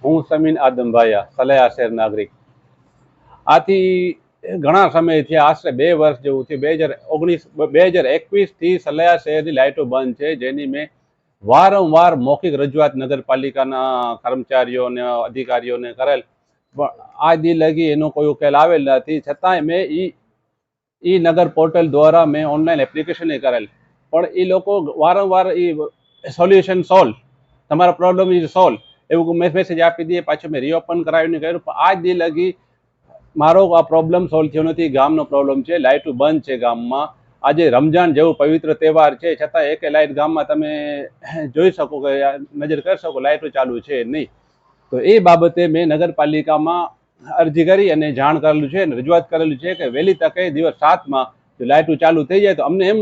હું સમીન આદમભાઈ, સલાયા શહેર નાગરિક. આથી ઘણા સમયથી આશરે 2 વર્ષ જેવું થયું. 2021થી સલાયા શહેરની લાઇટો બંધ છે, જેની મેં વારંવાર મૌખિક રજૂઆત નગરપાલિકાના કર્મચારીઓ અને અધિકારીઓને કરેલ, પણ આ દી લગી એનો કોઈ ઉકેલ આવેલ નથી. છતાંય મેં ઈ નગર પોર્ટલ દ્વારા મેં ઓનલાઈન એપ્લિકેશન કરેલ, પણ એ લોકો વારંવાર સોલ્યુશન સોલ્વ, તમારા પ્રોબ્લેમ ઇઝ સોલ્વ એવું મેસેજ આપી દે. પાછું મેં રીઓપન કરાવીને કર્યું, પણ આજ દી લગી મારો આ પ્રોબ્લેમ સોલ્વ થયો નથી. ગામનો પ્રોબ્લેમ છે, લાઇટો બંધ છે ગામમાં. આજે રમજાન જેવું પવિત્ર તહેવાર છે, છતાં એક લાઇટ ગામમાં તમે જોઈ શકો કે નજર કરી શકો લાઇટો ચાલુ છે નહીં. તો એ બાબતે મેં નગરપાલિકામાં અરજી કરી અને જાણ કરેલું છે અને રજૂઆત કરેલું છે કે વહેલી તકે દિવસ 7માં જો લાઇટો ચાલુ થઈ જાય તો અમને એમ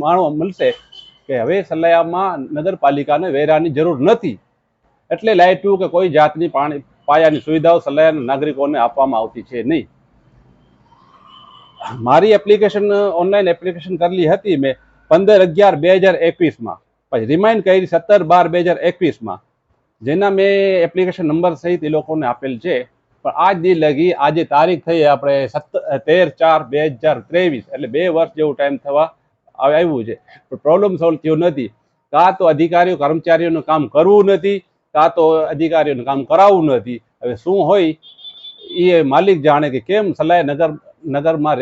માણવા મળશે કે હવે સલાયામાં નગરપાલિકાને વેરાની જરૂર નથી, એટલે લાઇટો કે કોઈ જાતની પાયાની સુવિધાઓ સલાયાના નાગરિકોને આપવામાં આવતી છે નહીં. મારી એપ્લિકેશન ઓનલાઈન એપ્લિકેશન કરેલી હતી મેં 15/11/2021માં, પછી રિમાઇન્ડ કરી 17/12/2021માં, જેના મેં એપ્લિકેશન નંબર સહિત એ લોકોને આપેલ છે. પણ આજ દી લગી આજે તારીખ થઈ આપણે 13/4/2023, એટલે 2 વર્ષ જેવું ટાઈમ થવા આવ્યું છે, પણ પ્રોબ્લેમ સોલ્વ થયો નથી. કાં તો અધિકારીઓ કર્મચારીઓનું કામ કરવું નથી, કાં તો અધિકારીઓનું કામ કરાવવું નથી. હવે શું હોય એ માલિક જાણે કે કેમ સલાયા નગરમાં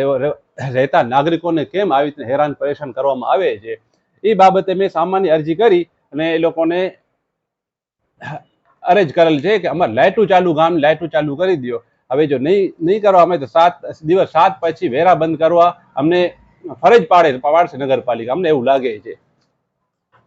રહેતા નાગરિકોને કેમ આવી રીતે હેરાન પરેશાન કરવામાં આવે છે. એ બાબતે મેં સામાન્ય અરજી કરી અને એ લોકોને અરેન્જ કરેલ છે કે અમારે લાઇટો ચાલુ, ગામ લાઇટો ચાલુ કરી દો. હવે જો નહીં કરવા અમે તો દિવસ 7 પછી વેરા બંધ કરવા અમને ફરજ પાડશે નગરપાલિકા, અમને એવું લાગે છે.